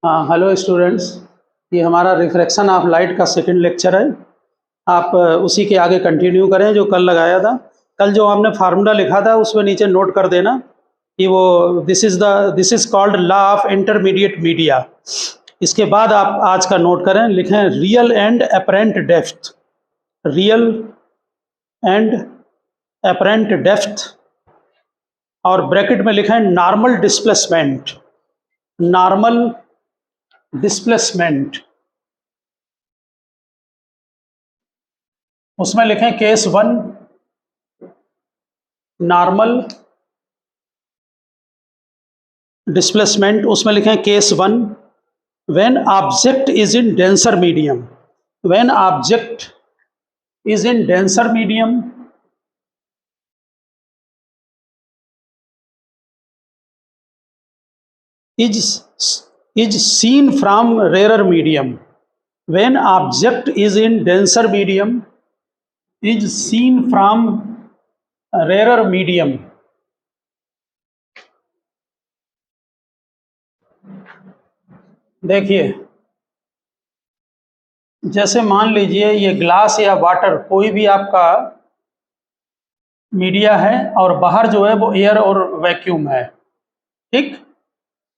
हाँ, hello students. ये हमारा रिफ्रैक्शन ऑफ लाइट का सेकंड लेक्चर है। आप उसी के आगे कंटिन्यू करें जो कल लगाया था। कल जो आपने फार्मूला लिखा था उसमें नीचे नोट कर देना कि वो this is called law of intermediate media. इसके बाद आप आज का नोट करें, लिखें real and apparent depth. Real and apparent depth और ब्रैकेट में लिखें नॉर्मल डिस्प्लेसमेंट। नॉर्मल डिस्प्लेसमेंट उसमें लिखें केस 1 नॉर्मल डिस्प्लेसमेंट, उसमें लिखें case 1 when object is in denser medium. When object is in denser medium is seen from rarer medium. When object is in denser medium is seen from rarer medium. देखिए, जैसे मान लीजिए ये glass या water कोई भी आपका media है और बाहर जो है वो एयर और वैक्यूम है, ठीक।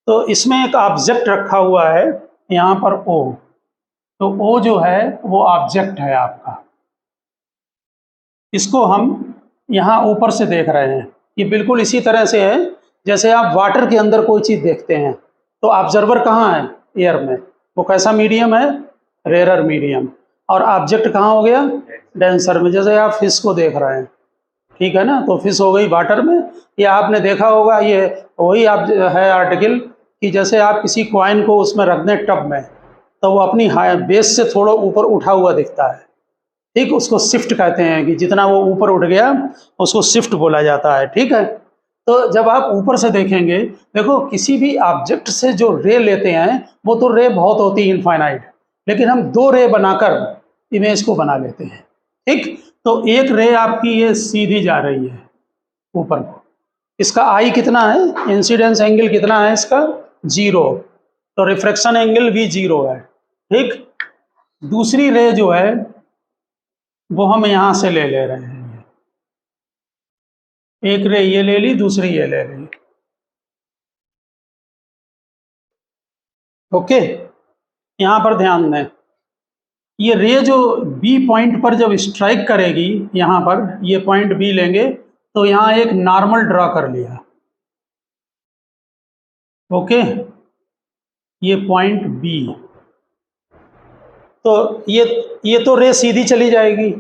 तो इसमें एक ऑब्जेक्ट रखा हुआ है यहाँ पर O। तो O जो है वो ऑब्जेक्ट है आपका। इसको हम यहाँ ऊपर से देख रहे हैं। ये बिल्कुल इसी तरह से है जैसे आप वाटर के अंदर कोई चीज़ देखते हैं। तो ऑब्जर्वर कहाँ है? एयर में। वो कैसा मीडियम है? Rare medium. और ऑब्जेक्ट कहाँ हो गया? डेंसर में। जैसे आप फिश को देख रहे हैं, ठीक है ना, तो फिश हो गई वाटर में। या आपने देखा होगा, ये वही आप है आर्टिकल कि जैसे आप किसी कॉइन को उसमें रख दें टब में तो वो अपनी बेस से थोड़ा ऊपर उठा हुआ दिखता है, ठीक। उसको शिफ्ट कहते हैं कि जितना वो ऊपर उठ गया उसको शिफ्ट बोला जाता है, ठीक है। तो जब आप ऊपर से देखेंगे, देखो किसी भी ऑब्जेक्ट से जो रे लेते हैं वो तो रे बहुत होती है इनफाइनाइट, लेकिन हम 2 रे बनाकर इमेज को बना लेते हैं, ठीक। तो एक रे आपकी ये सीधी जा रही है ऊपर को, इसका आई कितना है? इंसिडेंस एंगल कितना है इसका? 0। तो रिफ्रैक्शन एंगल भी 0 है, ठीक। दूसरी रे जो है वो हम यहां से ले रहे हैं। एक रे ये ले ली, दूसरी ये ले ली, ओके। यहां पर ध्यान दें, ये रे जो बी पॉइंट पर जब स्ट्राइक करेगी, यहां पर ये पॉइंट बी लेंगे तो यहां एक नॉर्मल ड्रा कर लिया, ओके। ये पॉइंट बी, तो ये तो रे सीधी चली जाएगी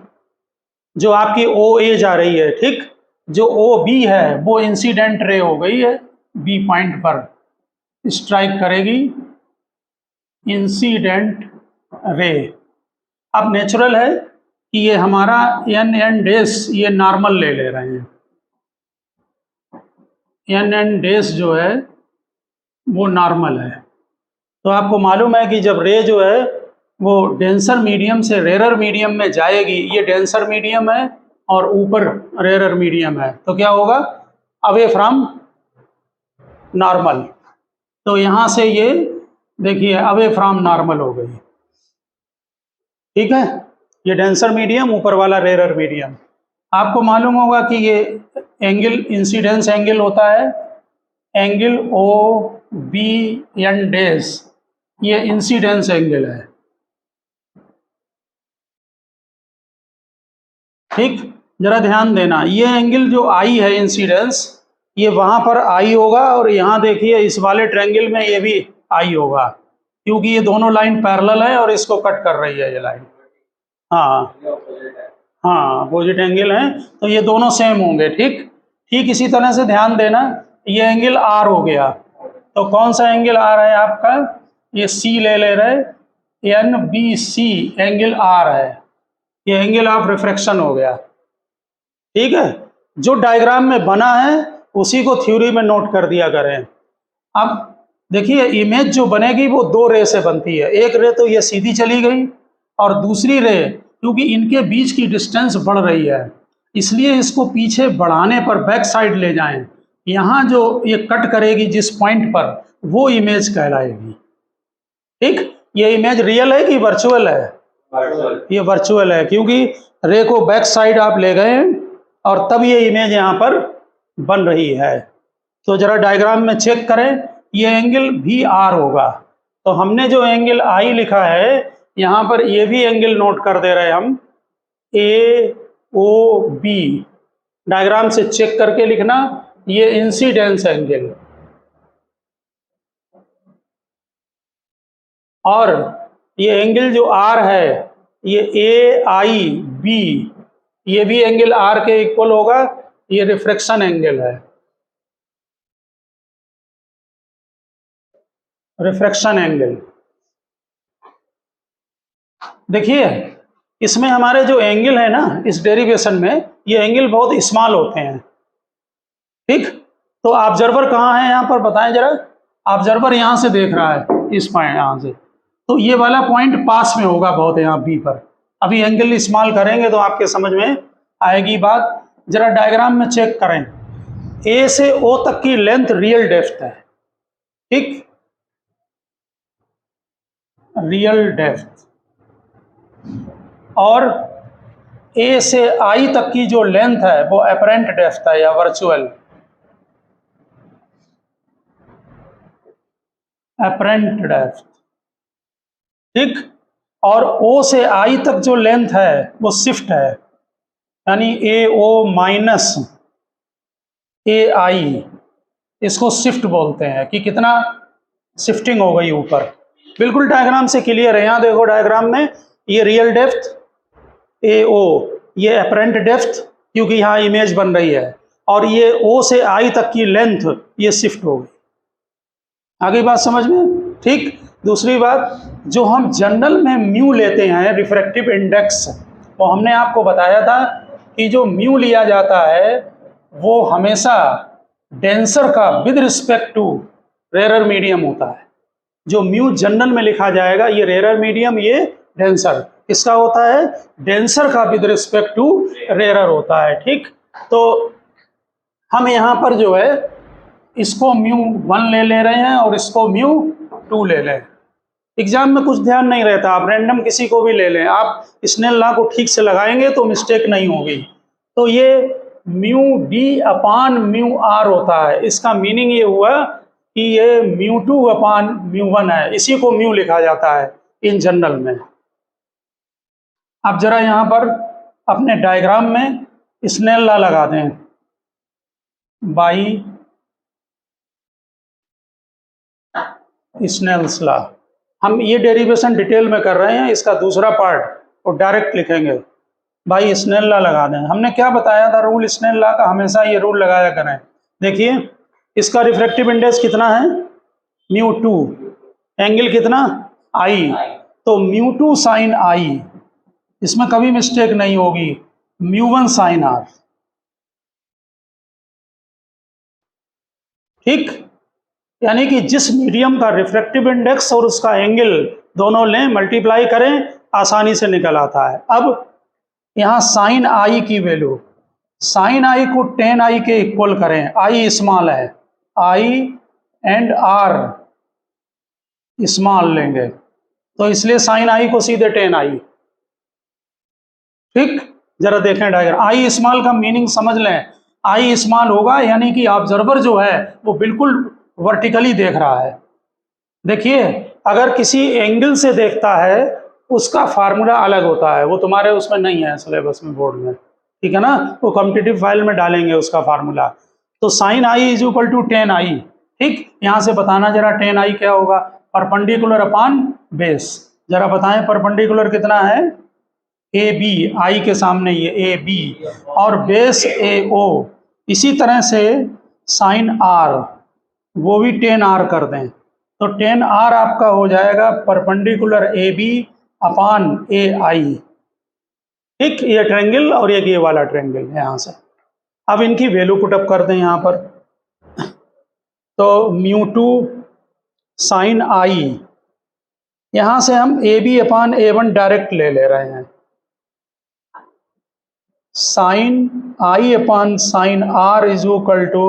जो आपकी ओ ए जा रही है, ठीक। जो ओ बी है वो इंसिडेंट रे हो गई है, बी पॉइंट पर स्ट्राइक करेगी इंसिडेंट रे। अब नेचुरल है कि ये हमारा एन डेस ये नॉर्मल ले रहे हैं। एन डेस जो है वो नॉर्मल है। तो आपको मालूम है कि जब रे जो है वो डेंसर मीडियम से रेरर मीडियम में जाएगी, ये डेंसर मीडियम है और ऊपर रेरर मीडियम है, तो क्या होगा? Away from normal. तो यहाँ से ये देखिए अवे फ्रॉम नॉर्मल हो गई, ठीक है। ये डेंसर मीडियम, ऊपर वाला रेरर मीडियम। आपको मालूम होगा कि ये एंगल इंसिडेंस एंगल होता है, एंगल ओ बी एन डेस, ये इंसिडेंस एंगल है, ठीक। जरा ध्यान देना, ये एंगल जो आई है इंसिडेंस, ये वहां पर आई होगा और यहाँ देखिए इस वाले ट्रायंगल में ये भी आई होगा, क्योंकि ये दोनों लाइन पैरेलल है और इसको कट कर रही है ये लाइन। हाँ हाँ, अपोजिट एंगल है तो ये दोनों सेम होंगे, ठीक। ठीक इसी तरह से ध्यान देना, ये एंगल आर हो गया, तो कौन सा एंगल आ रहा है आपका? ये सी ले रहे, N B C angle R है, ये एंगल ऑफ रिफ्रैक्शन हो गया, ठीक है। जो डायग्राम में बना है उसी को थ्योरी में नोट कर दिया करें। अब देखिए इमेज जो बनेगी वो 2 रे से बनती है। एक रे तो ये सीधी चली गई और दूसरी रे, क्योंकि इनके बीच की डिस्टेंस बढ़ रही है इसलिए इसको पीछे बढ़ाने पर बैक साइड ले जाएं, यहाँ जो ये कट करेगी जिस पॉइंट पर वो इमेज कहलाएगी, ठीक, ये इमेज रियल है कि वर्चुअल है? ये वर्चुअल है, क्योंकि रे को बैक साइड आप ले गए हैं और तब ये इमेज यहाँ पर बन रही है। तो जरा डायग्राम में चेक करें, ये एंगल भी आर होगा, तो हमने जो एंगल आई लिखा है यहाँ पर ये भी एंगल नोट कर दे रहे हैं हम, ए ओ बी। डायग्राम से चेक करके लिखना, ये इंसिडेंस एंगल, और ये एंगल जो आर है ये ए आई बी, ये भी एंगल आर के इक्वल होगा, ये रिफ्रैक्शन एंगल है, रिफ्रैक्शन एंगल। देखिए इसमें हमारे जो एंगल है ना, इस डेरिवेशन में ये एंगल बहुत स्मॉल होते हैं। ठीक, तो ऑब्जर्वर कहाँ है यहाँ पर बताएं जरा। ऑब्जर्वर यहाँ से देख रहा है, इस पॉइंट यहाँ से, तो ये वाला पॉइंट पास में होगा बहुत यहाँ बी पर। अभी एंगल इस्तेमाल करेंगे तो आपके समझ में आएगी बात। जरा डायग्राम में चेक करें, ए से ओ तक की लेंथ रियल डेप्थ है, ठीक, रियल डेप्थ, और ए से आई तक की जो लेंथ है वो अपरेंट डेप्थ है या वर्चुअल, अपरेंट डेप्थ, ठीक। और ओ से आई तक जो लेंथ है वो शिफ्ट है, यानी ए ओ माइनस ए आई, इसको शिफ्ट बोलते हैं कि कितना शिफ्टिंग हो गई ऊपर। बिल्कुल डायग्राम से क्लियर है। यहाँ देखो डायग्राम में, ये रियल डेप्थ ए ओ, ये अपरेंट डेप्थ क्योंकि यहाँ इमेज बन रही है, और ये ओ से आई तक की लेंथ ये शिफ्ट हो गई। आगे बात समझ में, ठीक। दूसरी बात, जो हम जनरल में म्यू लेते हैं रिफ्रैक्टिव इंडेक्स, वो हमने आपको बताया था कि जो म्यू लिया जाता है वो हमेशा डेंसर का with respect to rare medium होता है। जो म्यू जनरल में लिखा जाएगा, ये रेयर मीडियम, ये डेंसर, किसका होता है? डेंसर का विद रिस्पेक्ट टू रेयर होता है, ठीक। तो हम यहाँ पर जो है इसको μ1 ले रहे हैं और इसको μ2 ले लें। एग्जाम में कुछ ध्यान नहीं रहता, आप रैंडम किसी को भी ले लें, आप स्नेल लॉ को ठीक से लगाएंगे तो मिस्टेक नहीं होगी। तो ये μd/μr होता है, इसका मीनिंग ये हुआ कि ये μ2/μ1 है, इसी को म्यू लिखा जाता है इन जनरल में। अब जरा यहाँ पर अपने डायग्राम में स्नेल लॉ लगा दें, बाई स्नेल्स लॉ। हम ये डेरिवेशन डिटेल में कर रहे हैं, इसका दूसरा पार्ट और डायरेक्ट लिखेंगे, बाई स्नेल लॉ लगा दें। हमने क्या बताया था रूल स्नेल लॉ का? हमेशा ये रूल लगाया करें। देखिए इसका रिफ्रैक्टिव इंडेक्स कितना है? μ2, एंगल कितना? आई, तो μ2 साइन आई, इसमें कभी मिस्टेक नहीं होगी, μ1 साइन आर, ठीक। यानी कि जिस मीडियम का रिफ्रैक्टिव इंडेक्स और उसका एंगल दोनों लें, मल्टीप्लाई करें, आसानी से निकल आता है। अब यहाँ साइन आई की वैल्यू, साइन आई को टेन आई के इक्वल करें, आई स्मॉल है, आई एंड आर स्मॉल लेंगे, तो इसलिए साइन आई को सीधे टेन आई, ठीक। जरा देखें डायग्राम, आई स्मॉल का मीनिंग समझ लें। आई स्मॉल होगा यानी कि ऑब्जर्वर जो है वो बिल्कुल वर्टिकली देख रहा है। देखिए अगर किसी एंगल से देखता है उसका फार्मूला अलग होता है, वो तुम्हारे उसमें नहीं है सिलेबस में, बोर्ड में, ठीक है ना, वो कॉम्पिटिटिव फाइल में डालेंगे उसका फार्मूला। तो sine I is equal to tan I, ठीक। यहाँ से बताना जरा टेन आई क्या होगा? Perpendicular upon base. जरा बताएं परपेंडिकुलर कितना है? ए बी, आई के सामने ये ए बी, और बेस ए ओ। इसी तरह से साइन आर, वो भी टेन आर कर दें, तो टेन आर आपका हो जाएगा परपेंडिकुलर ए बी अपॉन ए आई, ठीक। ये ट्रायंगल और ये वाला ट्रायंगल यहाँ से। अब इनकी वैल्यू पुटअप कर दें यहाँ पर, तो μ2 साइन आई, यहाँ से हम A B upon A1 direct ले रहे हैं, sine I upon sine R is equal to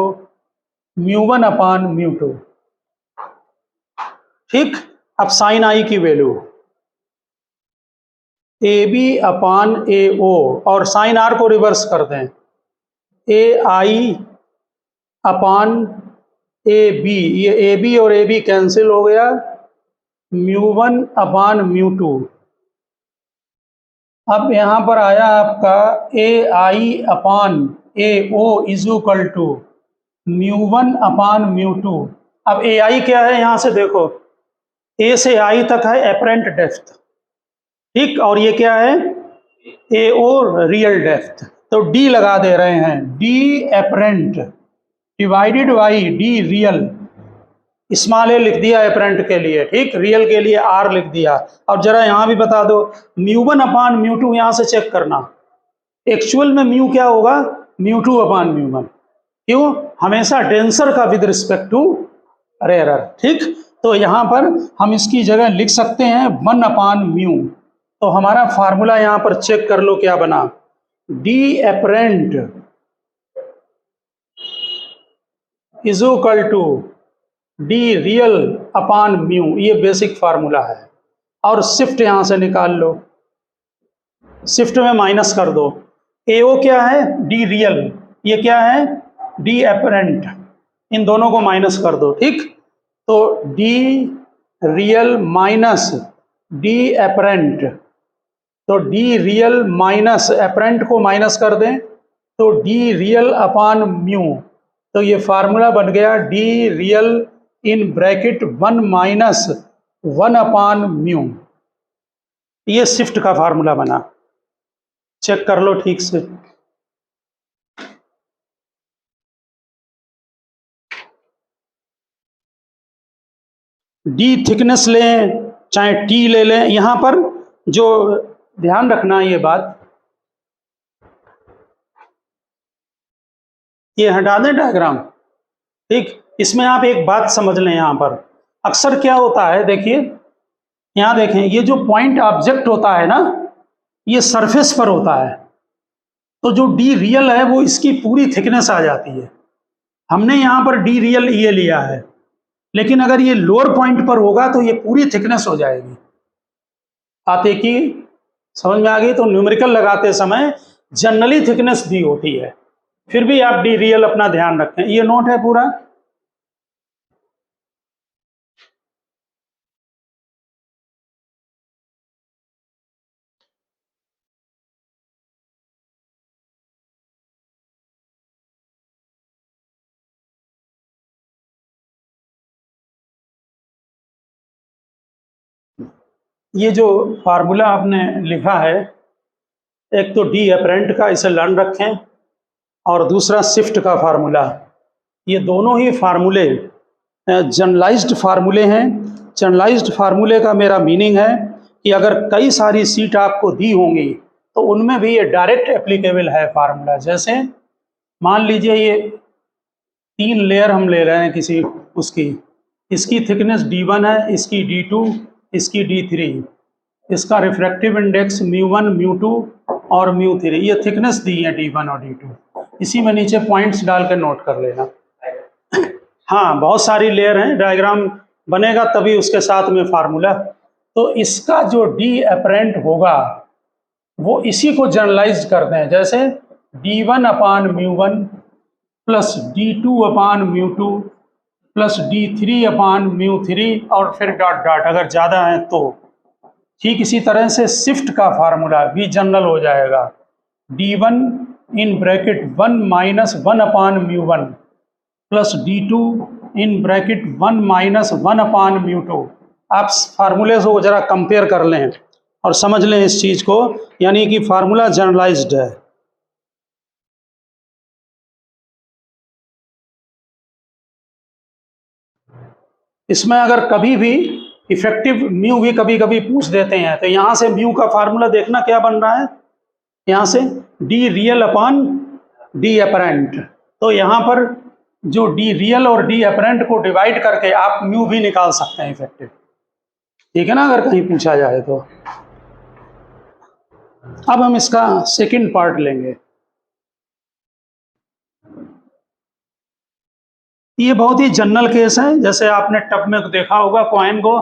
μ1 upon μ2, ठीक। अब साइन आई की value A B upon A O, और साइन आर को रिवर्स कर दें, ए आई अपान ए बी, ये ए बी और ए बी कैंसिल हो गया, mu one upon mu two. अब यहाँ पर आया आपका A I upon A O is equal to mu one upon mu two. अब ए आई क्या है, यहाँ से देखो, ए से आई तक है एपरेंट डेप्थ, ठीक, और ये क्या है, ए ओ रियल डेप्थ, तो डी लगा दे रहे हैं, D apparent divided by D real, small A लिख दिया एपरेंट के लिए, ठीक, रियल के लिए आर लिख दिया। अब जरा यहाँ भी बता दो, mu one upon mu to यहाँ से चेक करना, एक्चुअल में म्यू क्या होगा, mu two upon mu one, क्यों, हमेशा डेंसर का विद रिस्पेक्ट टू रेयरर, ठीक। तो यहाँ पर हम इसकी जगह लिख सकते हैं 1 अपान म्यू। तो हमारा फार्मूला यहाँ पर चेक कर लो क्या बना, D apparent is equal to D real upon mu, ये बेसिक फार्मूला है। और शिफ्ट यहाँ से निकाल लो, शिफ्ट में माइनस कर दो, ए ओ क्या है, डी रियल, ये क्या है, डी एपरेंट, इन दोनों को माइनस कर दो, ठीक। तो D real minus D apparent, तो डी रियल माइनस एपरेंट को माइनस कर दें तो डी रियल अपान म्यू, तो ये फार्मूला बन गया D real in bracket 1 minus 1 upon mu. ये शिफ्ट का फार्मूला बना, चेक कर लो ठीक से। डी थिकनेस लें चाहे टी ले लें, यहां पर जो ध्यान रखना ये बात, ये हटा दें डायग्राम, ठीक। इसमें आप एक बात समझ लें, यहां पर अक्सर क्या होता है, देखिए यहां देखें, ये जो पॉइंट ऑब्जेक्ट होता है ना, ये सरफेस पर होता है, तो जो डी रियल है वो इसकी पूरी थिकनेस आ जाती है। हमने यहां पर डी रियल ये लिया है, लेकिन अगर ये लोअर पॉइंट पर होगा तो ये पूरी थिकनेस हो जाएगी। आते की समझ में आ गई। तो न्यूमेरिकल लगाते समय जनरली थिकनेस दी होती है, फिर भी आप डी रियल अपना ध्यान रखें। ये नोट है पूरा। ये जो फार्मूला आपने लिखा है, एक तो डी एपरेंट का, इसे लर्न रखें, और दूसरा शिफ्ट का फार्मूला, ये दोनों ही फार्मूले जनरलाइज्ड फार्मूले हैं। जनरलाइज्ड फार्मूले का मेरा मीनिंग है कि अगर कई सारी सीट आपको दी होंगी तो उनमें भी ये डायरेक्ट एप्लीकेबल है फार्मूला। जैसे मान लीजिए ये 3 लेयर हम ले रहे हैं किसी उसकी, इसकी थिकनेस D1 है, इसकी D2, इसकी D3, इसका रिफ्रैक्टिव इंडेक्स μ1 μ2 और μ3, ये थिकनेस दी है D1 और D2। इसी में नीचे पॉइंट्स डाल कर नोट कर लेना। हाँ, बहुत सारी लेयर हैं, डायग्राम बनेगा तभी उसके साथ में फार्मूला। तो इसका जो डी एपरेंट होगा वो इसी को जनरलाइज कर दें, जैसे D1 अपान μ1 प्लस D2 अपान μ2 प्लस D3 अपान μ3 और फिर डॉट डॉट अगर ज़्यादा है तो। ठीक इसी तरह से शिफ्ट का फार्मूला भी जनरल हो जाएगा, D1 in bracket 1 minus 1 upon μ1 plus D2 in bracket 1 minus 1 upon μ2। आप फार्मूले को जरा कंपेयर कर लें और समझ लें इस चीज़ को, यानी कि फार्मूला जनरलाइज्ड है। इसमें अगर कभी भी इफेक्टिव म्यू भी कभी कभी पूछ देते हैं, तो यहाँ से म्यू का फार्मूला देखना क्या बन रहा है, यहाँ से डी रियल अपान डी अपरेंट। तो यहाँ पर जो डी रियल और डी अपरेंट को डिवाइड करके आप म्यू भी निकाल सकते हैं इफेक्टिव, ठीक है ना, अगर कहीं पूछा जाए तो। अब हम इसका सेकंड पार्ट लेंगे। ये बहुत ही जनरल केस है, जैसे आपने टब में देखा होगा कॉइन को,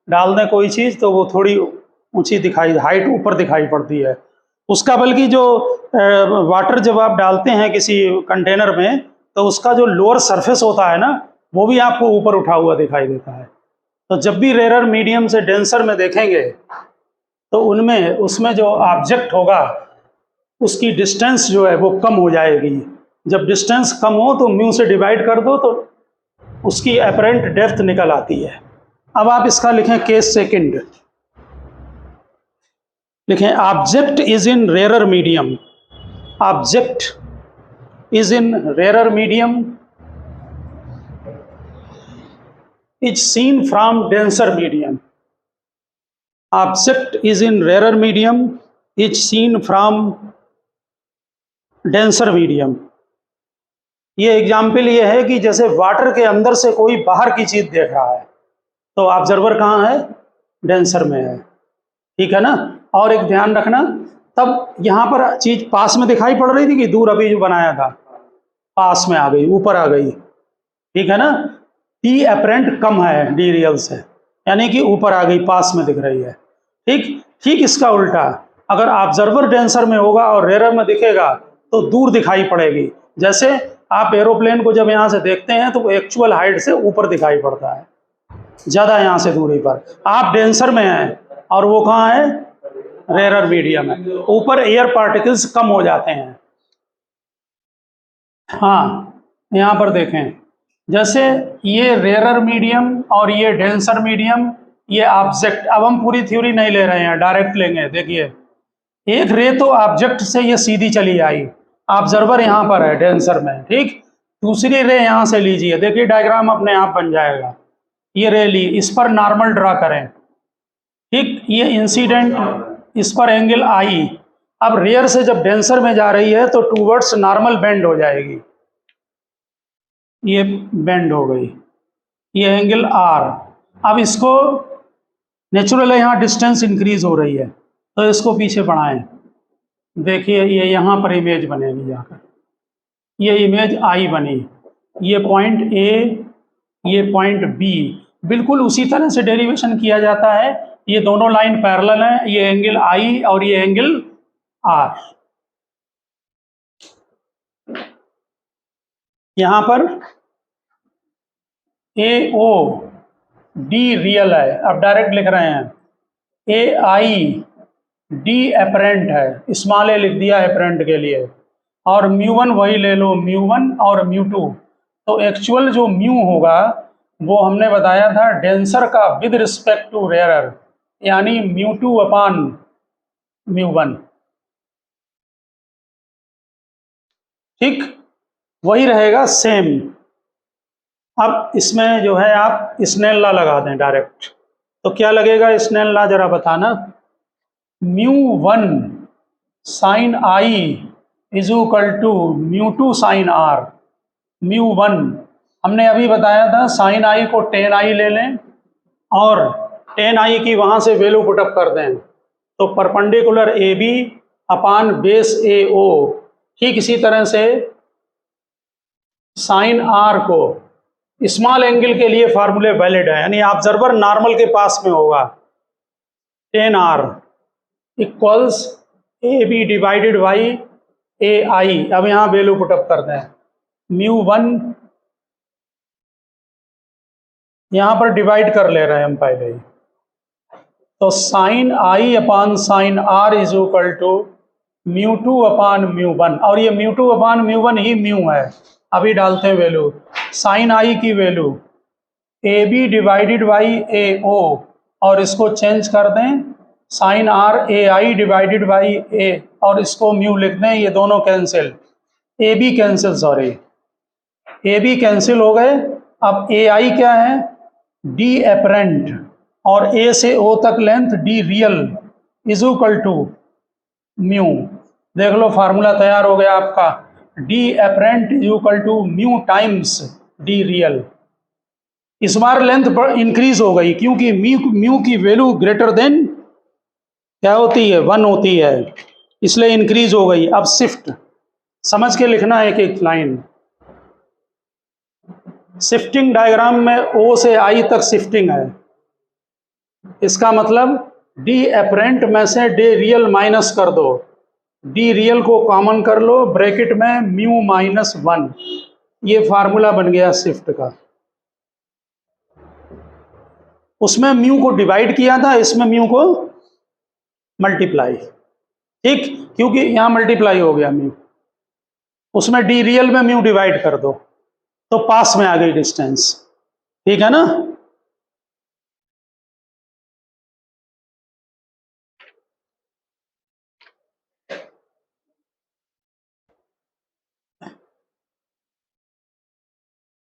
डाल दें कोई चीज़ तो वो थोड़ी ऊंची दिखाई, हाइट ऊपर दिखाई पड़ती है उसका। बल्कि जो वाटर जब आप डालते हैं किसी कंटेनर में तो उसका जो लोअर सरफेस होता है ना, वो भी आपको ऊपर उठा हुआ दिखाई देता है। तो जब भी रेयर मीडियम से डेंसर में देखेंगे तो उनमें उसमें जो ऑब्जेक्ट होगा उसकी डिस्टेंस जो है वो कम हो जाएगी। जब डिस्टेंस कम हो तो म्यू से डिवाइड कर दो तो उसकी अपरेंट डेप्थ निकल आती है। अब आप इसका लिखें केस सेकंड, लिखें object is in rare medium, object is in rare medium is seen from denser medium, object is in rare medium is seen from denser medium. ये एग्जाम्पल ये है कि जैसे वाटर के अंदर से कोई बाहर की चीज देख रहा है तो ऑब्जर्वर कहाँ है, डेंसर में है, ठीक है ना। और एक ध्यान रखना, तब यहाँ पर चीज पास में दिखाई पड़ रही थी कि दूर, अभी जो बनाया था पास में आ गई, ऊपर आ गई, ठीक है ना। टी अपरेंट कम है डी रियल से, यानी कि ऊपर आ गई, पास में दिख रही है, ठीक। ठीक इसका उल्टा, अगर ऑब्जर्वर डेंसर में होगा और रेयर में दिखेगा तो दूर दिखाई पड़ेगी। जैसे आप एरोप्लेन को जब यहाँ से देखते हैं तो वो एक्चुअल हाइट से ऊपर दिखाई पड़ता है, ज़्यादा यहाँ से दूरी पर। आप डेंसर में हैं और वो कहाँ है, रेयर मीडियम है, ऊपर एयर पार्टिकल्स कम हो जाते हैं। हाँ, यहाँ पर देखें, जैसे ये रेयर मीडियम और ये डेंसर मीडियम, ये ऑब्जेक्ट। अब हम पूरी थ्योरी नहीं ले रहे हैं, डायरेक्ट लेंगे। देखिए, एक रे तो ऑब्जेक्ट से ये सीधी चली आई, ऑब्जर्वर यहाँ पर है डेंसर में, ठीक। दूसरी रे यहाँ से लीजिए, देखिए डायग्राम अपने आप बन जाएगा। ये रे ली, इस पर नॉर्मल ड्रा करें, ठीक। ये इंसिडेंट, इस पर एंगल आई। अब रेयर से जब डेंसर में जा रही है तो टूवर्ड्स नॉर्मल बेंड हो जाएगी, ये बेंड हो गई, ये एंगल आर। अब इसको नेचुरल है, यहाँ डिस्टेंस इंक्रीज हो रही है तो इसको पीछे बढ़ाएं। देखिए ये यहाँ पर इमेज बनेगी जाकर, ये इमेज आई बनी, ये पॉइंट ए, ये पॉइंट बी। बिल्कुल उसी तरह से डेरिवेशन किया जाता है। ये दोनों लाइन पैरेलल हैं, ये एंगल आई और ये एंगल आर। यहाँ पर ए ओ डी रियल है, अब डायरेक्ट लिख रहे हैं। ए आई डी अपरेंट है, स्मॉल ए लिख दिया अपरेंट के लिए, और म्यू वन वही ले लो, म्यू वन और म्यू टू। तो एक्चुअल जो म्यू होगा वो हमने बताया था डेंसर का विद रिस्पेक्ट टू रेयर, यानी mu two upon mu one, ठीक, वही रहेगा सेम। अब इसमें जो है आप स्नेल लॉ लगा दें डायरेक्ट, तो क्या लगेगा स्नेल लॉ जरा बताना। Mu one sine I is equal to mu two sine R. Mu one हमने अभी बताया था, साइन आई को टेन आई ले लें और टेन आई की वहाँ से वैल्यू पुटअप कर दें तो perpendicular A B upon base A O. ठीक इसी तरह से साइन आर को स्मॉल एंगल के लिए फार्मूले वैलिड है, यानी ऑब्जर्वर नॉर्मल के पास में होगा, tan R equals A B divided by A I. अब यहाँ वैल्यू पुटअप कर दें, म्यू वन यहाँ पर डिवाइड कर ले रहे हैं हम पहले ही, तो sine I upon sine R is equal to mu two upon mu one, और ये mu two upon mu one ही म्यू है। अभी डालते हैं वैल्यू, साइन आई की value A B divided by A O, और इसको चेंज कर दें sine R A I divided by A, और इसको म्यू लिख दें। ये दोनों cancel, A B cancel, sorry A B cancel हो गए। अब ए आई क्या है, डी अपरेंट, और ए से ओ तक length D real is equal to mu. देख लो फार्मूला तैयार हो गया आपका, D apparent is equal to mu times D real. इस बार लेंथ इंक्रीज हो गई क्योंकि म्यू की वैल्यू ग्रेटर देन क्या होती है, 1 होती है, इसलिए इंक्रीज हो गई। अब शिफ्ट समझ के लिखना है, एक एक लाइन। शिफ्टिंग डायग्राम में ओ से आई तक शिफ्टिंग है, इसका मतलब डी एपरेंट में से डी रियल माइनस कर दो, डी रियल को कॉमन कर लो, ब्रैकेट में म्यू माइनस 1, ये फार्मूला बन गया शिफ्ट का। उसमें म्यू को डिवाइड किया था, इसमें म्यू को मल्टीप्लाई, ठीक, क्योंकि यहां मल्टीप्लाई हो गया म्यू, उसमें डी रियल में म्यू डिवाइड कर दो तो पास में आ गई डिस्टेंस, ठीक है ना।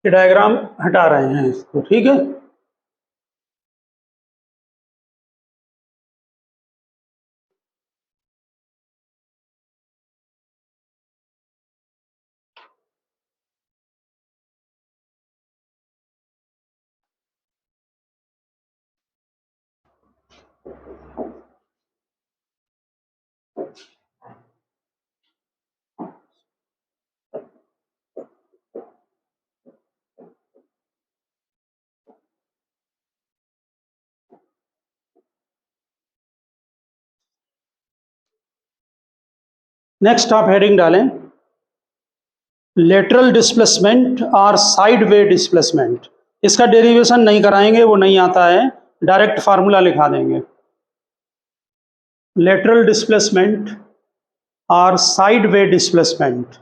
ये डायग्राम हटा रहे हैं इसको, ठीक है। नेक्स्ट आप हेडिंग डालें लेटरल डिस्प्लेसमेंट और साइड वे डिस्प्लेसमेंट। इसका डेरिवेशन नहीं कराएंगे, वो नहीं आता है, डायरेक्ट फार्मूला लिखा देंगे। लेटरल डिस्प्लेसमेंट और साइड वे डिस्प्लेसमेंट।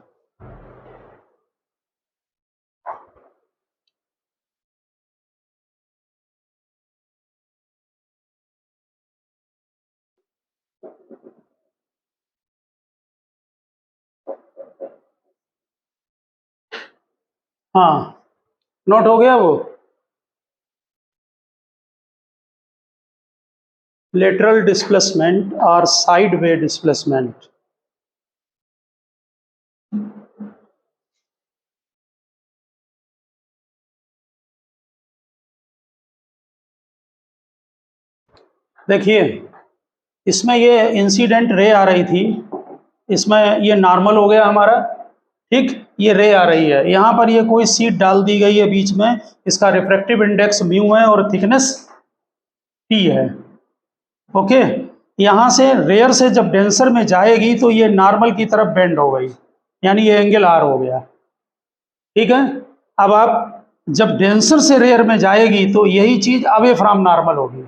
हाँ, नोट हो गया वो। लेटरल डिस्प्लेसमेंट और साइड वे डिस्प्लेसमेंट। देखिए, इसमें ये इंसिडेंट रे आ रही थी, इसमें ये नॉर्मल हो गया हमारा, ठीक, ये रे आ रही है, यहाँ पर ये कोई सीट डाल दी गई है बीच में, इसका रिफ्रैक्टिव इंडेक्स म्यू है और थिकनेस टी है, ओके। यहाँ से रेयर से जब डेंसर में जाएगी तो ये नॉर्मल की तरफ बेंड हो गई, यानी ये एंगल आर हो गया, ठीक है। अब आप जब डेंसर से रेयर में जाएगी तो यही चीज अवे फ्रॉम नॉर्मल होगी,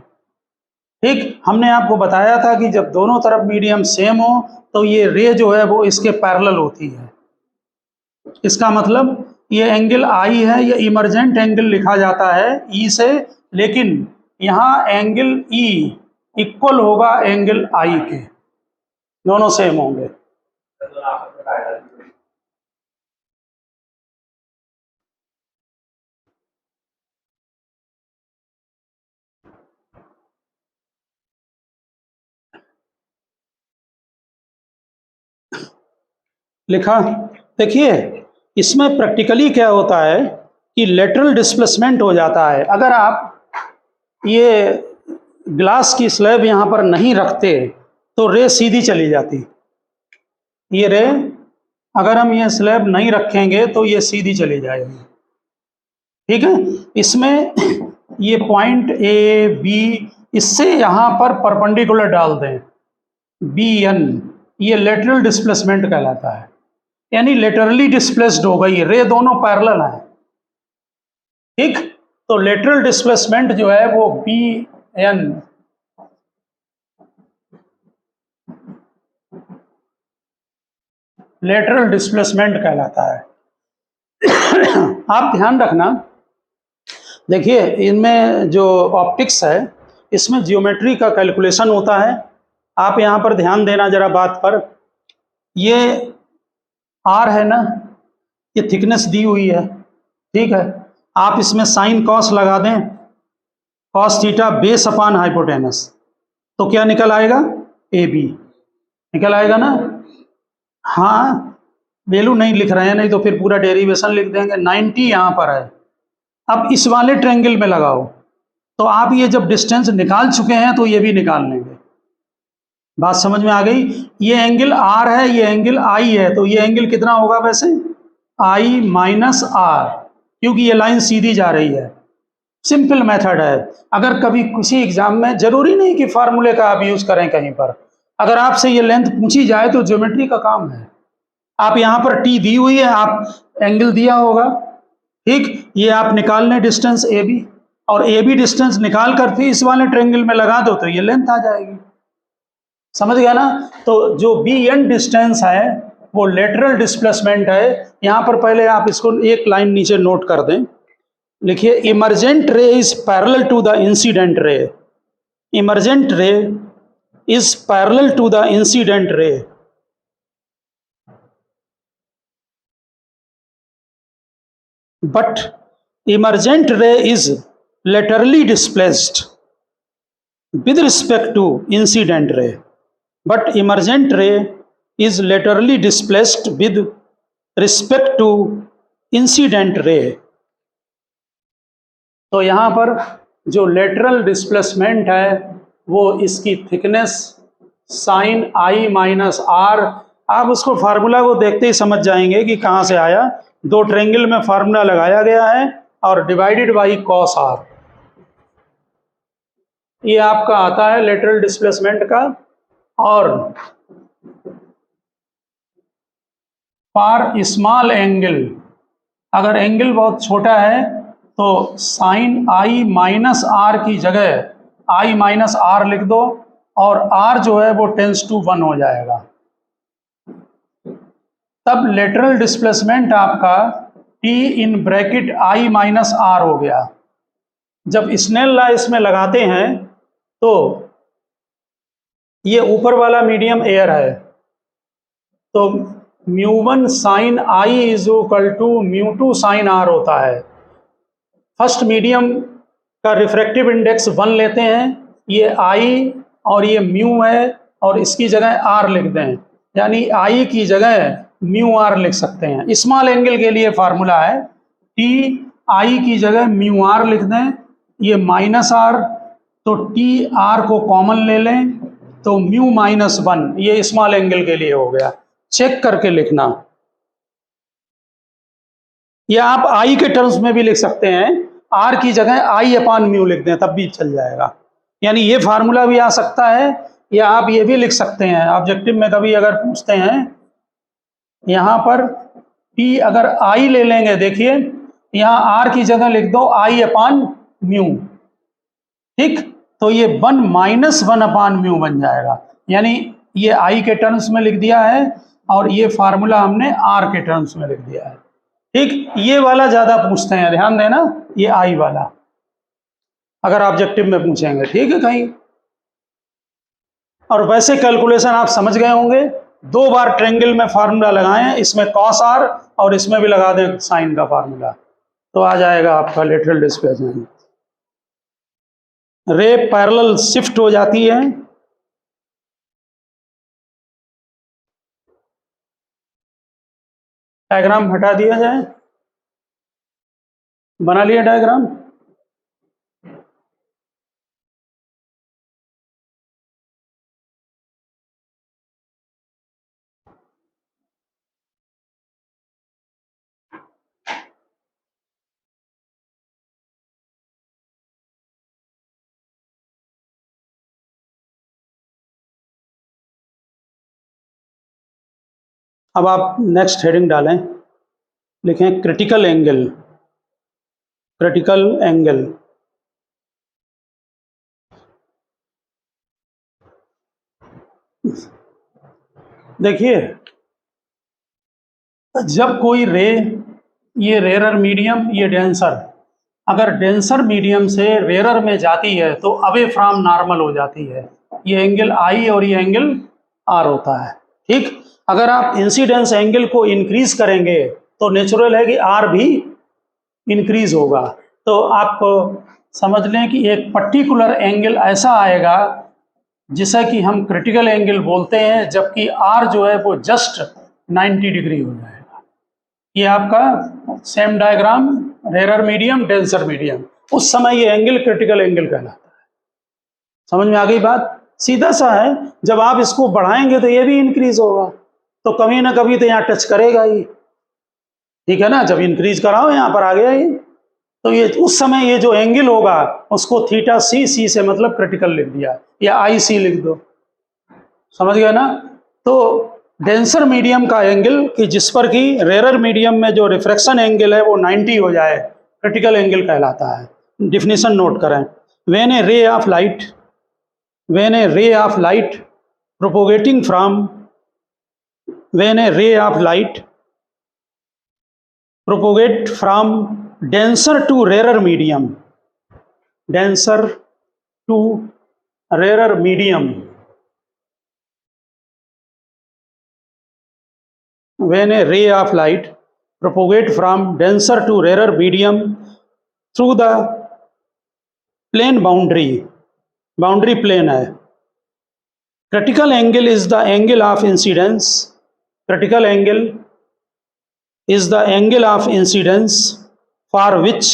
ठीक। हमने आपको बताया था कि जब दोनों तरफ मीडियम सेम हो तो ये रे जो है वो इसके पैरेलल होती है। इसका मतलब ये एंगल आई है, ये इमर्जेंट एंगल लिखा जाता है ई से, लेकिन यहाँ एंगल ई इक्वल होगा एंगल आई के, दोनों सेम होंगे। लिखा, देखिए इसमें प्रैक्टिकली क्या होता है कि लेटरल डिस्प्लेसमेंट हो जाता है। अगर आप ये ग्लास की स्लैब यहाँ पर नहीं रखते तो रे सीधी चली जाती, ये रे अगर हम ये स्लैब नहीं रखेंगे तो ये सीधी चली जाएगी, ठीक है। इसमें ये पॉइंट ए बी, इससे यहाँ पर परपेंडिकुलर डाल दें बी एन, ये लेटरल डिस्प्लेसमेंट कहलाता है, यानी लेटरली डिस्प्लेस्ड हो गई, रे दोनों पैरेलल हैं, ठीक। तो लेटरल डिस्प्लेसमेंट जो है वो बी एन, लेटरल डिस्प्लेसमेंट कहलाता है। आप ध्यान रखना, देखिए इनमें जो ऑप्टिक्स है इसमें जियोमेट्री का कैलकुलेशन होता है, आप यहाँ पर ध्यान देना जरा बात पर। ये आर है ना, ये थिकनेस दी हुई है, ठीक है। आप इसमें साइन कॉस लगा दें, cos theta base upon hypotenuse, तो क्या निकल आएगा, ए बी निकल आएगा ना। हाँ, वैल्यू नहीं लिख रहे हैं, नहीं तो फिर पूरा डेरिवेशन लिख देंगे। 90 यहाँ पर है, अब इस वाले ट्रायंगल में लगाओ, तो आप ये जब डिस्टेंस निकाल चुके हैं तो ये भी निकाल लेंगे। बात समझ में आ गई। ये एंगल आर है, ये एंगल आई है, तो ये एंगल कितना होगा वैसे, आई माइनस आर, क्योंकि ये लाइन सीधी जा रही है, सिंपल मेथड है। अगर कभी किसी एग्जाम में, जरूरी नहीं कि फार्मूले का आप यूज करें कहीं पर, अगर आपसे ये लेंथ पूछी जाए तो ज्योमेट्री का काम है। आप यहाँ पर टी दी हुई है, आप एंगल दिया होगा, ठीक, ये आप निकाल लें डिस्टेंस ए बी, और ए बी डिस्टेंस निकाल कर फिर इस वाले ट्रायंगल में लगा दो तो ये लेंथ आ जाएगी। समझ गया ना? तो जो बी एन डिस्टेंस है वो लेटरल डिस्प्लेसमेंट है। यहाँ पर पहले आप इसको एक लाइन नीचे नोट कर दें, लिखिए emergent ray is parallel to the incident ray. Emergent ray is parallel to the incident ray. But emergent ray is laterally displaced with respect to incident ray. But emergent ray is laterally displaced with respect to incident ray. तो यहाँ पर जो lateral displacement है वो इसकी thickness sine I minus R, आप उसको formula को देखते ही समझ जाएंगे कि कहाँ से आया। दो ट्रायंगल में फार्मूला लगाया गया है और डिवाइडेड बाई कॉस आर, ये आपका आता है लेटरल डिस्प्लेसमेंट का। और फॉर स्मॉल एंगल, अगर एंगल बहुत छोटा है तो साइन आई माइनस आर की जगह आई माइनस आर लिख दो, और आर जो है वो टेंस टू 1 हो जाएगा। तब लेटरल डिस्प्लेसमेंट आपका T in bracket I minus R हो गया। जब स्नेल लॉ इसमें लगाते हैं तो ये ऊपर वाला मीडियम एयर है, तो μ1 sine I is equal to μ2 sine R होता है। फर्स्ट मीडियम का रिफ्रैक्टिव इंडेक्स 1 लेते हैं, ये आई और ये म्यू है, और इसकी जगह आर लिख दें, यानी आई की जगह म्यू आर लिख सकते हैं। स्मॉल एंगल के लिए फार्मूला है टी आई की जगह म्यू आर लिख दें, ये माइनस आर, तो टी आर को कॉमन ले लें तो म्यू माइनस 1, ये स्मॉल एंगल के लिए हो गया। चेक करके लिखना, या आप आई के टर्म्स में भी लिख सकते हैं, आर की जगह आई अपान म्यू लिख दें तब भी चल जाएगा। यानी ये फार्मूला भी आ सकता है, या आप ये भी लिख सकते हैं। ऑब्जेक्टिव में कभी अगर पूछते हैं यहाँ पर P अगर I ले लेंगे, देखिए यहाँ R की जगह लिख दो I अपान म्यू, ठीक, तो ये 1 माइनस 1 अपान म्यू बन जाएगा। यानी ये I के टर्म्स में लिख दिया है और ये फार्मूला हमने R के टर्म्स में लिख दिया है, ठीक। ये वाला ज्यादा पूछते हैं, ध्यान देना, ये I वाला अगर ऑब्जेक्टिव में पूछेंगे, ठीक है कहीं। और वैसे कैलकुलेशन आप समझ गए होंगे, 2 बार ट्रायंगल में फार्मूला लगाएं, इसमें कॉस आर और इसमें भी लगा दें साइन का फार्मूला, तो आ जाएगा आपका lateral displacement. Ray parallel shift हो जाती है, डायग्राम हटा दिया जाए, बना लिया डायग्राम। अब आप नेक्स्ट हेडिंग डालें, लिखें क्रिटिकल एंगल। क्रिटिकल एंगल, देखिए जब कोई रे, ये रेरर मीडियम, ये डेंसर, अगर डेंसर मीडियम से रेरर में जाती है तो अवे फ्रॉम नॉर्मल हो जाती है, ये एंगल आई और ये एंगल आर होता है, ठीक। अगर आप इंसिडेंस एंगल को इंक्रीज करेंगे तो नेचुरल है कि आर भी इंक्रीज होगा। तो आप समझ लें कि एक पर्टिकुलर एंगल ऐसा आएगा जिसे कि हम क्रिटिकल एंगल बोलते हैं, जबकि आर जो है वो जस्ट 90 डिग्री हो जाएगा। ये आपका same diagram, rarer medium, denser medium, उस समय ये एंगल क्रिटिकल एंगल कहलाता है। समझ में आ गई बात? सीधा सा है, जब आप इसको बढ़ाएंगे तो ये भी इंक्रीज होगा, तो कभी ना कभी तो यहाँ टच करेगा ही, ठीक है ना। जब इंक्रीज कराओ यहाँ पर आ गया ही, तो ये उस समय ये जो एंगल होगा उसको थीटा सी, सी से मतलब क्रिटिकल लिख दिया, या आई सी लिख दो, समझ गए ना। तो डेंसर मीडियम का एंगल कि जिस पर कि रेयर मीडियम में जो रिफ्रैक्शन एंगल है वो 90 हो जाए, क्रिटिकल एंगल कहलाता है। डिफिनेशन नोट करें, when a ray of light, when a ray of light propagating from, when a ray of light propagate from denser to rarer medium, denser to rarer medium, when a ray of light propagate from denser to rarer medium through the plane boundary, boundary plane है, critical angle is the angle of incidence, critical angle is the angle of incidence for which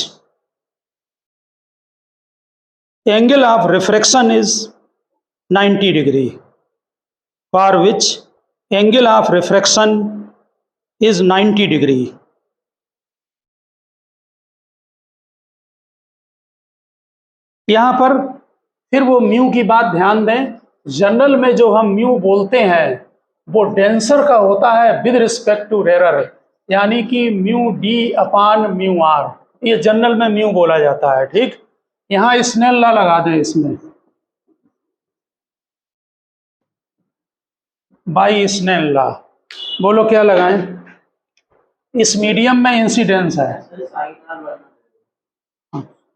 angle of refraction is 90 degree, for which angle of refraction is 90 degree. यहाँ पर फिर वो mu की बात ध्यान दें, general में जो हम म्यू बोलते हैं वो डेंसर का होता है विद रिस्पेक्ट टू रेरर, यानी कि mu D upon mu R, ये जनरल में म्यू बोला जाता है। ठीक, यहाँ स्नेल लॉ लगा दें इसमें, बाई स्नेल लॉ, बोलो क्या लगाएं। इस मीडियम में इंसिडेंस है,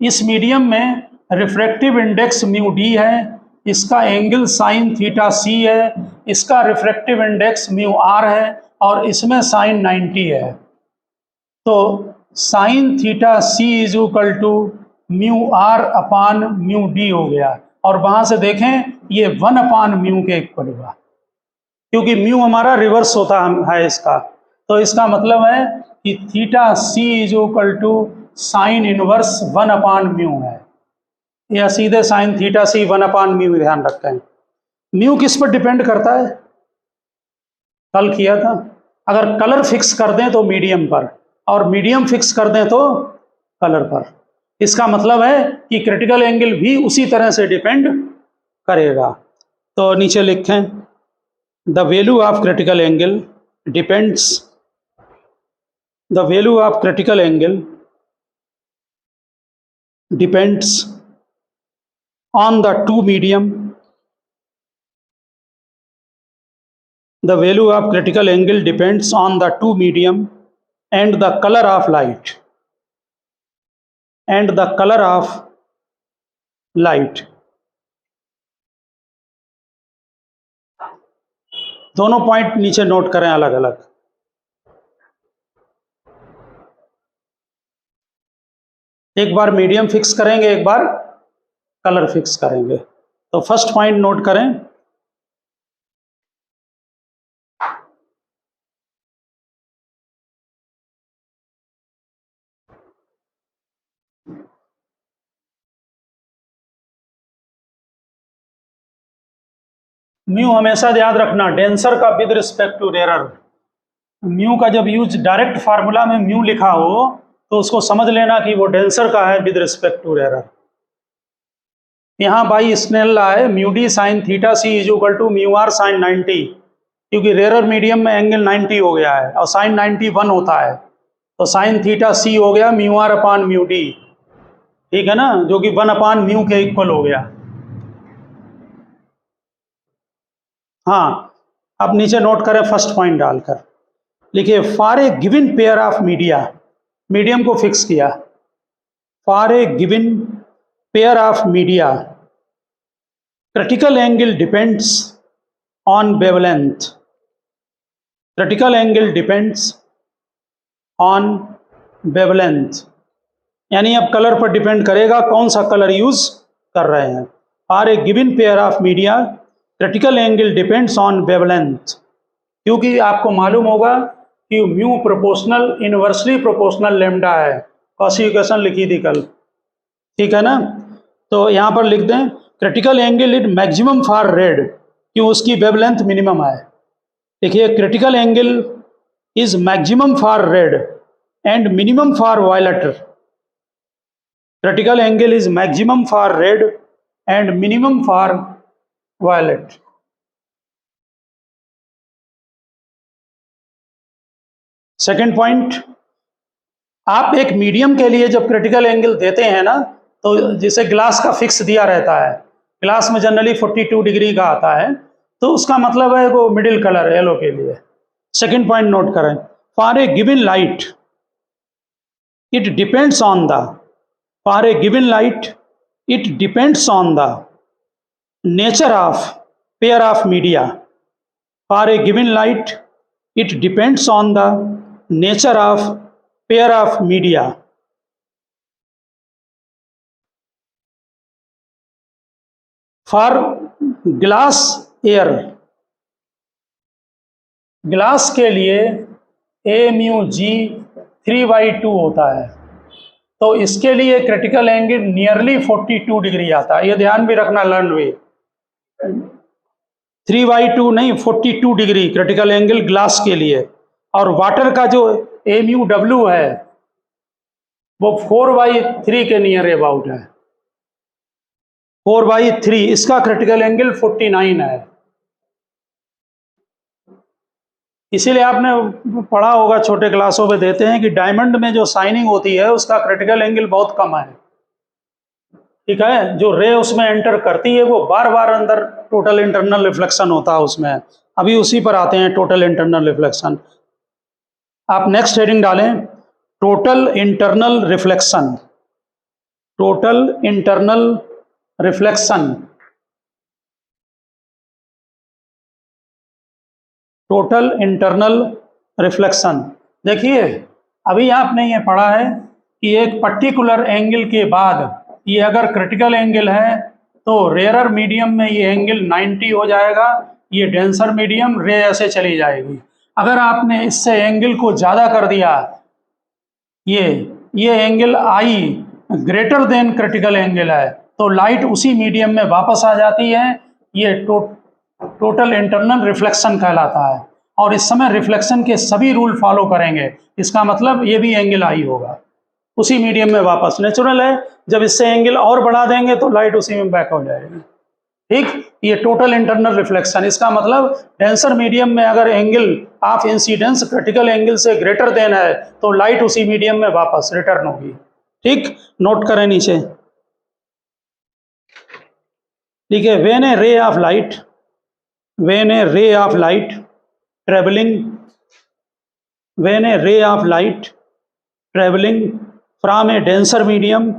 इस मीडियम में रिफ्रैक्टिव इंडेक्स म्यू डी है, इसका एंगल साइन थीटा सी है, इसका रिफ्रैक्टिव इंडेक्स म्यू आर है और इसमें साइन 90 है। तो sine theta C is equal to mu R upon mu D हो गया, और वहां से देखें ये 1 अपान म्यू के इक्वल हुआ, क्योंकि म्यू हमारा रिवर्स होता है इसका। तो इसका मतलब है कि theta C is equal to sine inverse 1 upon mu है, या सीधे sine theta C 1 upon mu, ध्यान रखते हैं। म्यू किस पर डिपेंड करता है, कल किया था, अगर कलर फिक्स कर दें तो मीडियम पर, और मीडियम फिक्स कर दें तो कलर पर। इसका मतलब है कि क्रिटिकल एंगल भी उसी तरह से डिपेंड करेगा। तो नीचे लिखें, the value of critical angle depends, the value of critical angle depends on the two medium, the value of critical angle depends on the two medium and the color of light, and the color of light. दोनों point नीचे note करें अलग अलग। एक बार medium fix करेंगे, एक बार colour fix करेंगे। तो फर्स्ट पॉइंट नोट करें, म्यू हमेशा याद रखना डेंसर का with respect to rarer. Mu का जब यूज डायरेक्ट फार्मूला में म्यू लिखा हो तो उसको समझ लेना कि वो डेंसर का है विद रिस्पेक्ट टू रेरर। यहाँ बाई स्नेल लॉ है, mu D sine theta C is equal to mu R sine 90, क्योंकि रेरर मीडियम में एंगल 90 हो गया है और साइन 90 1 होता है, तो साइन थीटा सी हो गया mu R upon mu D, ठीक है ना, जो कि 1 अपान म्यू के इक्वल हो गया। हाँ, अब नीचे नोट करें फर्स्ट पॉइंट डालकर, लिखिए for a given pair of media, medium को फिक्स किया, for a given pair of media critical angle depends on wavelength, critical angle depends on wavelength, यानी अब कलर पर डिपेंड करेगा कौन सा कलर यूज कर रहे हैं। For a given pair of media critical angle depends on wavelength, क्योंकि आपको मालूम होगा कि mu proportional inversely proportional lambda है, कॉची इक्वेशन लिखी थी कल, ठीक है ना। तो यहाँ पर लिख दें critical angle is maximum for red, क्यों, उसकी वेवलेंथ मिनिमम है। देखिए critical angle is maximum for red and minimum for violet, Critical angle is maximum for red and minimum for violet. Second point, आप एक मीडियम के लिए जब critical angle देते हैं ना, तो जिसे ग्लास का फिक्स दिया रहता है, ग्लास में जनरली 42 डिग्री का आता है, तो उसका मतलब है वो मिडिल कलर येलो के लिए। सेकेंड पॉइंट नोट करें, for a given light it depends on the, for a given light it depends on the nature of pair of media, for a given light it depends on the nature of pair of media. For glass air, glass के लिए AμG 3/2 होता है, तो इसके लिए critical angle nearly 42 degree आता है। ये ध्यान भी रखना, लर्न वे 3/2 नहीं, 42 डिग्री क्रिटिकल एंगल ग्लास के लिए। और वाटर का जो MuW है वो 4/3 के नियर अबाउट है, 4/3, इसका क्रिटिकल एंगल 49 है। इसीलिए आपने पढ़ा होगा, छोटे क्लासों में देते हैं कि डायमंड में जो शाइनिंग होती है उसका क्रिटिकल एंगल बहुत कम है, ठीक है। जो रे उसमें एंटर करती है वो बार बार अंदर टोटल इंटरनल रिफ्लेक्शन होता है उसमें। अभी उसी पर आते हैं, टोटल इंटरनल रिफ्लेक्शन। आप नेक्स्ट हेडिंग डालें, total internal reflection, total internal reflection, total internal reflection. देखिए अभी आपने ये पढ़ा है कि एक पर्टिकुलर एंगल के बाद ये अगर क्रिटिकल एंगल है तो रेयरर मीडियम में ये एंगल 90 हो जाएगा, ये डेंसर मीडियम रे ऐसे चली जाएगी। अगर आपने इससे एंगल को ज़्यादा कर दिया, ये एंगल आई ग्रेटर देन क्रिटिकल एंगल है, तो लाइट उसी मीडियम में वापस आ जाती है। ये टोटल इंटरनल रिफ्लेक्शन कहलाता है। और इस समय रिफ्लेक्शन के सभी रूल फॉलो करेंगे, इसका मतलब ये भी एंगल आई होगा, उसी मीडियम में वापस। नेचुरल है, जब इससे एंगल और बढ़ा देंगे तो लाइट उसी में बैक हो जाएगी, ठीक। ये टोटल इंटरनल रिफ्लेक्शन, इसका मतलब डेंसर मीडियम में अगर angle of incidence critical angle से ग्रेटर देन है तो लाइट उसी मीडियम में वापस रिटर्न होगी, ठीक। नोट करें नीचे, ठीक है। When a ray of light, when a ray of light travelling, when a ray of light travelling from a denser medium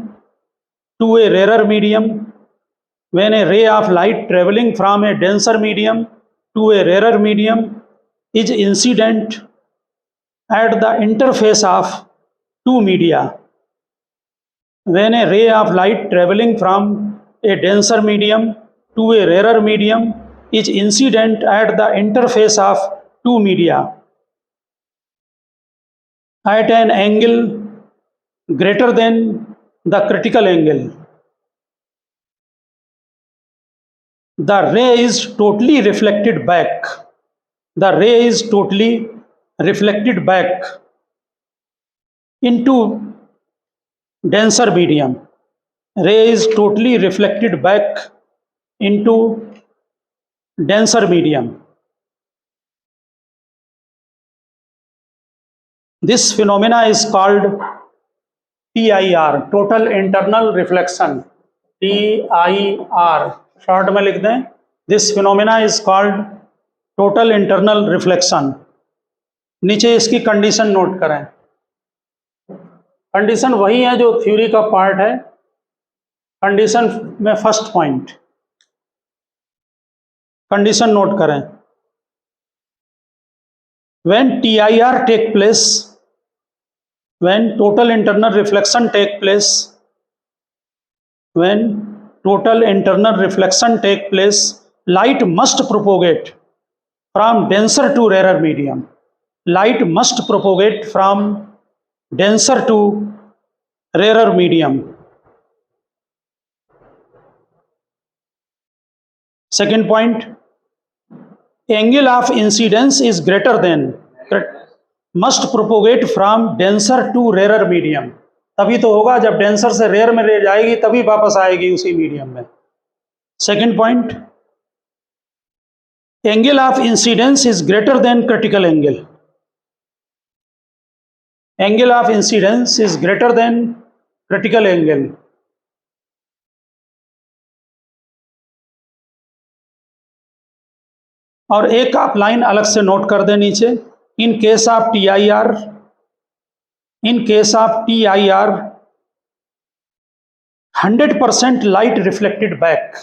to a rare medium, when a ray of light traveling from a denser medium to a rarer medium is incident at the interface of two media, when a ray of light traveling from a denser medium to a rarer medium is incident at the interface of two media at an angle greater than the critical angle, the ray is totally reflected back, the ray is totally reflected back into denser medium, ray is totally reflected back into denser medium. This phenomena is called TIR, total internal reflection, TIR short में लिख दें। This phenomena is called total internal reflection. नीचे इसकी condition note करें, condition वही है जो theory का पार्ट है। कंडीशन में फर्स्ट पॉइंट, कंडीशन नोट करें, when TIR take place, when total internal reflection take place, when total internal reflection take place, light must propagate from denser to rarer medium, light must propagate from denser to rarer medium. Second point, angle of incidence is greater than, must propagate from denser to rarer medium, तभी तो होगा, जब denser से rare में रे जाएगी तभी वापस आएगी उसी मीडियम में। Second point, angle of incidence is greater than critical angle. Angle of incidence is greater than critical angle. और एक आप लाइन अलग से नोट कर दें नीचे, in case of TIR, in case of TIR 100% light reflected back,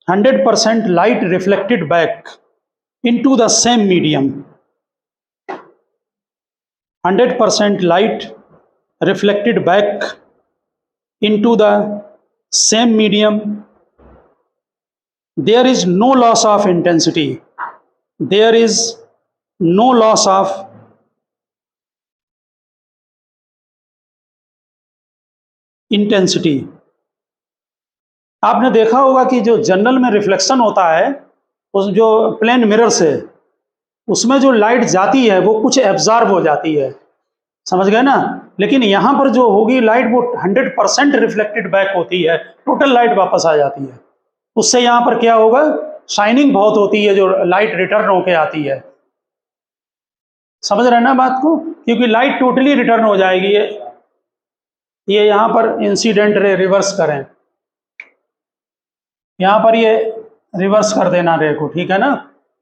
100% light reflected back into the same medium, 100% light reflected back into the same medium. There is no loss of intensity, there is no loss of intensity. आपने देखा होगा कि जो general में reflection होता है उस जो प्लेन मिरर से, उसमें जो लाइट जाती है वो कुछ एब्जॉर्ब हो जाती है, समझ गए ना। लेकिन यहाँ पर जो होगी लाइट वो 100% रिफ्लेक्टेड बैक होती है, टोटल लाइट वापस आ जाती है। उससे यहाँ पर क्या होगा, शाइनिंग बहुत होती है जो लाइट रिटर्न होके आती है, समझ रहे हैं ना बात को, क्योंकि लाइट टोटली रिटर्न हो जाएगी। ये यहाँ पर इंसिडेंट रे रिवर्स करें, यहाँ पर ये रिवर्स कर देना रे को, ठीक है ना।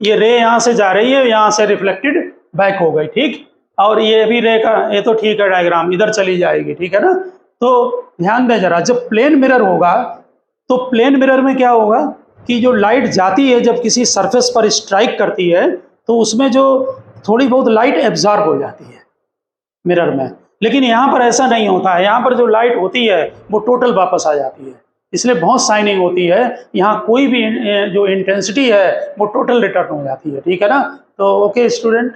ये रे यहाँ से जा रही है, यहाँ से रिफ्लेक्टेड बैक हो गई, ठीक। और ये भी रे का, ये तो ठीक है डायग्राम, इधर चली जाएगी, ठीक है ना। तो ध्यान दें जरा, जब प्लेन मिरर होगा तो प्लेन मिरर में क्या होगा कि जो लाइट जाती है जब किसी सरफेस पर स्ट्राइक करती है तो उसमें जो थोड़ी बहुत लाइट एब्जॉर्ब हो जाती है मिरर में। लेकिन यहाँ पर ऐसा नहीं होता है, यहाँ पर जो लाइट होती है वो टोटल वापस आ जाती है, इसलिए बहुत शाइनिंग होती है। यहाँ कोई भी जो इंटेंसिटी है वो टोटल रिटर्न हो जाती है, ठीक है ना। तो ओके स्टूडेंट,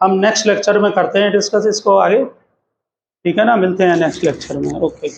हम नेक्स्ट लेक्चर में करते हैं डिस्कस इसको आगे, ठीक है ना। मिलते हैं नेक्स्ट लेक्चर में, ओके।